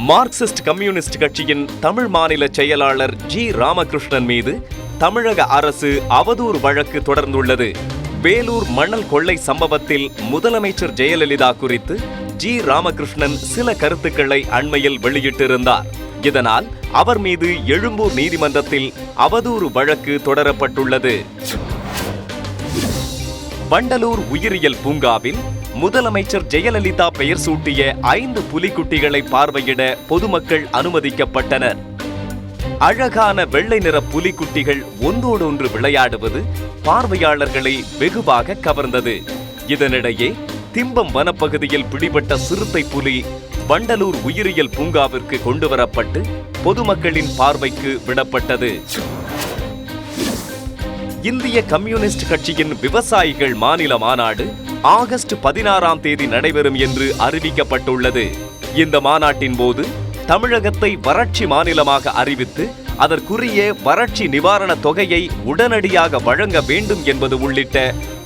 Marxist communist கட்சியின் தமிழ் மாநில செயலாளர் ஜி. ராமகிருஷ்ணன் மீது தமிழக அரசு அவதூறு வழக்கு தொடர்ந்துள்ளது. வேலூர் மணல் கொள்ளை சம்பவத்தில் முதலமைச்சர் ஜெயலலிதா குறித்து ஜி. ராமகிருஷ்ணன் சில கருத்துக்களை அண்மையில் வெளியிட்டிருந்தார். இதனால் அவர் மீது எழும்பூர் நீதிமன்றத்தில் அவதூறு வழக்கு தொடரப்பட்டுள்ளது. வண்டலூர் உயிரியல் பூங்காவில் முதலமைச்சர் ஜெயலலிதா பெயர் சூட்டிய 5 புலிக்குட்டிகளை பார்வையிட பொதுமக்கள் அனுமதிக்கப்பட்டனர். அழகான வெள்ளை நிற புலிக்குட்டிகள் ஒன்றோடொன்று விளையாடுவது பார்வையாளர்களை வெகுவாக கவர்ந்தது. இதனிடையே திம்பம் வனப்பகுதியில் பிடிபட்ட சிறுத்தை புலி வண்டலூர் உயிரியல் பூங்காவிற்கு கொண்டுவரப்பட்டு பொதுமக்களின் பார்வைக்கு விடப்பட்டது. இந்திய கம்யூனிஸ்ட் கட்சியின் விவசாயிகள் மாநில மாநாடு ஆகஸ்ட் 16ஆம் தேதி நடைபெறும் என்று அறிவிக்கப்பட்டுள்ளது. இந்த மாநாட்டின் போது தமிழகத்தை வறட்சி மாநிலமாக அறிவித்து அதற்குரிய வறட்சி நிவாரண தொகையை உடனடியாக வழங்க வேண்டும் என்பது உள்ளிட்ட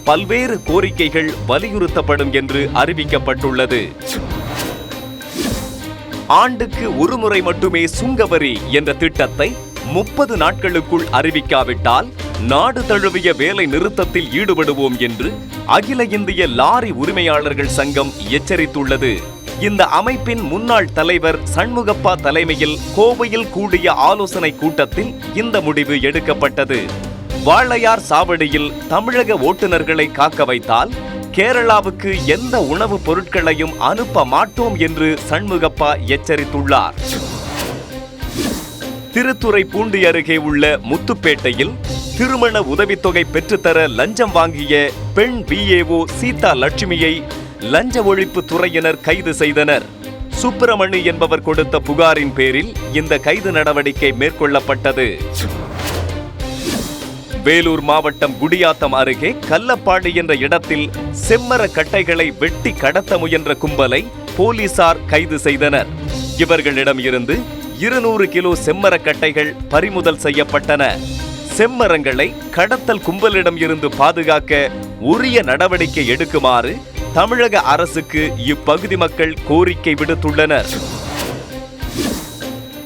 பல்வேறு கோரிக்கைகள் வலியுறுத்தப்படும் என்று அறிவிக்கப்பட்டுள்ளது. ஆண்டுக்கு ஒருமுறை மட்டுமே சுங்கவரி என்ற திட்டத்தை 30 நாட்களுக்குள் அறிவிக்காவிட்டால் நாடு தழுவிய வேலை நிறுத்தத்தில் ஈடுபடுவோம் என்று அகில இந்திய லாரி உரிமையாளர்கள் சங்கம் எச்சரித்துள்ளது. இந்த அமைப்பின் முன்னாள் தலைவர் சண்முகப்பா தலைமையில் கோவையில் கூடிய ஆலோசனை கூட்டத்தில் இந்த முடிவு எடுக்கப்பட்டது. வாளையார் சாவடியில் தமிழக ஓட்டுநர்களை காக்க வைத்தால் கேரளாவுக்கு எந்த உணவுப் பொருட்களையும் அனுப்ப மாட்டோம் என்று சண்முகப்பா எச்சரித்துள்ளார். திருத்துறைப்பூண்டி அருகே உள்ள முத்துப்பேட்டையில் திருமண உதவித்தொகை பெற்றுத்தர லஞ்சம் வாங்கிய பெண் விஏஓ சீதா லட்சுமியை லஞ்ச ஒழிப்பு துறையினர் கைது செய்தனர். சுப்பிரமணி என்பவர் கொடுத்த புகாரின் பேரில் இந்த கைது நடவடிக்கை மேற்கொள்ளப்பட்டது. வேலூர் மாவட்டம் குடியாத்தம் அருகே கல்லப்பாடி என்ற இடத்தில் செம்மர கட்டைகளை வெட்டி கடத்த முயன்ற கும்பலை போலீசார் கைது செய்தனர். இவர்களிடம் இருந்து 200 கிலோ செம்மர கட்டைகள் பறிமுதல் செய்யப்பட்டன. செம்மரங்களை கடத்தல் கும்பலிடம் இருந்து பாதுகாக்க உரிய நடவடிக்கை எடுக்குமாறு தமிழக அரசுக்கு இப்பகுதி மக்கள் கோரிக்கை விடுத்துள்ளனர்.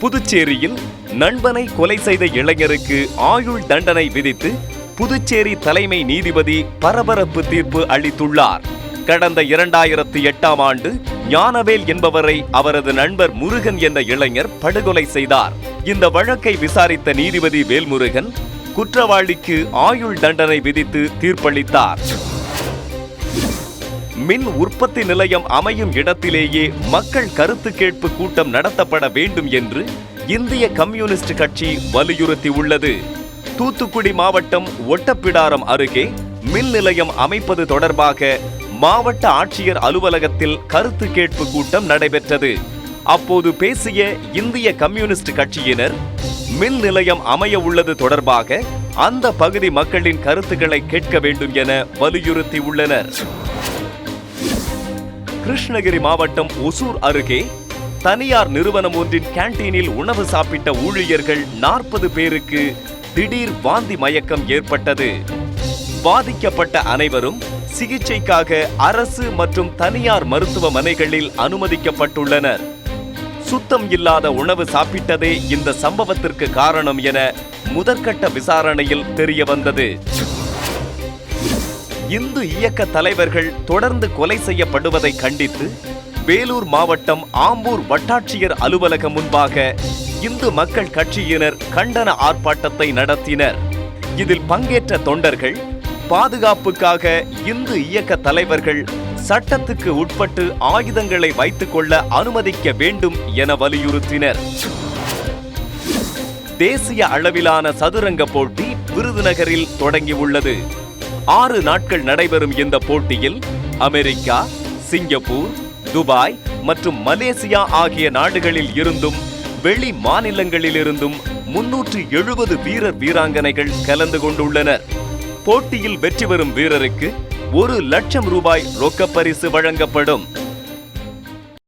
புதுச்சேரியில் நண்பனை கொலை செய்த இளைஞருக்கு ஆயுள் தண்டனை விதித்து புதுச்சேரி தலைமை நீதிபதி பரபரப்பு தீர்ப்பு அளித்துள்ளார். கடந்த 2008ஆம் ஆண்டு ஞானவேல் என்பவரை அவரது நண்பர் முருகன் என்ற இளைஞர் படுகொலை செய்தார். இந்த வழக்கை விசாரித்த நீதிபதி வேல்முருகன் குற்றவாளிக்கு ஆயுள் தண்டனை விதித்து தீர்ப்பளித்தார். மின் உற்பத்தி நிலையம் அமையும் இடத்திலேயே மக்கள் கருத்து கேட்பு கூட்டம் நடத்தப்பட வேண்டும் என்று இந்திய கம்யூனிஸ்ட் கட்சி வலியுறுத்தியுள்ளது. தூத்துக்குடி மாவட்டம் ஒட்டப்பிடாரம் அருகே மின் நிலையம் அமைப்பது தொடர்பாக மாவட்ட ஆட்சியர் அலுவலகத்தில் கருத்து கேட்பு கூட்டம் நடைபெற்றது. அப்போது பேசிய இந்திய கம்யூனிஸ்ட் கட்சியினர் மின் நிலையம் அமைய உள்ளது தொடர்பாக அந்த பகுதி மக்களின் கருத்துக்களை கேட்க வேண்டும் என வலியுறுத்தியுள்ளனர். கிருஷ்ணகிரி மாவட்டம் ஒசூர் அருகே தனியார் நிறுவனம் ஒன்றின் கேண்டீனில் உணவு சாப்பிட்ட ஊழியர்கள் 40 பேருக்கு திடீர் வாந்தி மயக்கம் ஏற்பட்டது. பாதிக்கப்பட்ட அனைவரும் சிகிச்சைக்காக அரசு மற்றும் தனியார் மருத்துவமனைகளில் அனுமதிக்கப்பட்டுள்ளனர். சுத்தம் இல்லாத உணவு சாப்பிட்டதே இந்த சம்பவத்திற்கு காரணம் என முதற்கட்ட விசாரணையில் தெரிய வந்தது. இந்து இயக்க தலைவர்கள் தொடர்ந்து கொலை செய்யப்படுவதை கண்டித்து வேலூர் மாவட்டம் ஆம்பூர் வட்டாட்சியர் அலுவலகம் முன்பாக இந்து மக்கள் கட்சியினர் கண்டன ஆர்ப்பாட்டத்தை நடத்தினர். இதில் பங்கேற்ற தொண்டர்கள் பாதுகாப்புக்காக இந்து இயக்க தலைவர்கள் சட்டத்துக்கு உட்பட்டு ஆயுதங்களை வைத்துக் கொள்ள அனுமதிக்க வேண்டும் என வலியுறுத்தினர். தேசிய அளவிலான சதுரங்க போட்டி விருதுநகரில் தொடங்கியுள்ளது. 6 நாட்கள் நடைபெறும் இந்த போட்டியில் அமெரிக்கா, சிங்கப்பூர், துபாய் மற்றும் மலேசியா ஆகிய நாடுகளில் இருந்தும் வெளி மாநிலங்களிலிருந்தும் 370 வீரர் வீராங்கனைகள் கலந்து கொண்டுள்ளனர். போட்டியில் வெற்றி பெறும் வீரருக்கு 1 லட்சம் ரூபாய் ரொக்கப்பரிசு வழங்கப்படும்.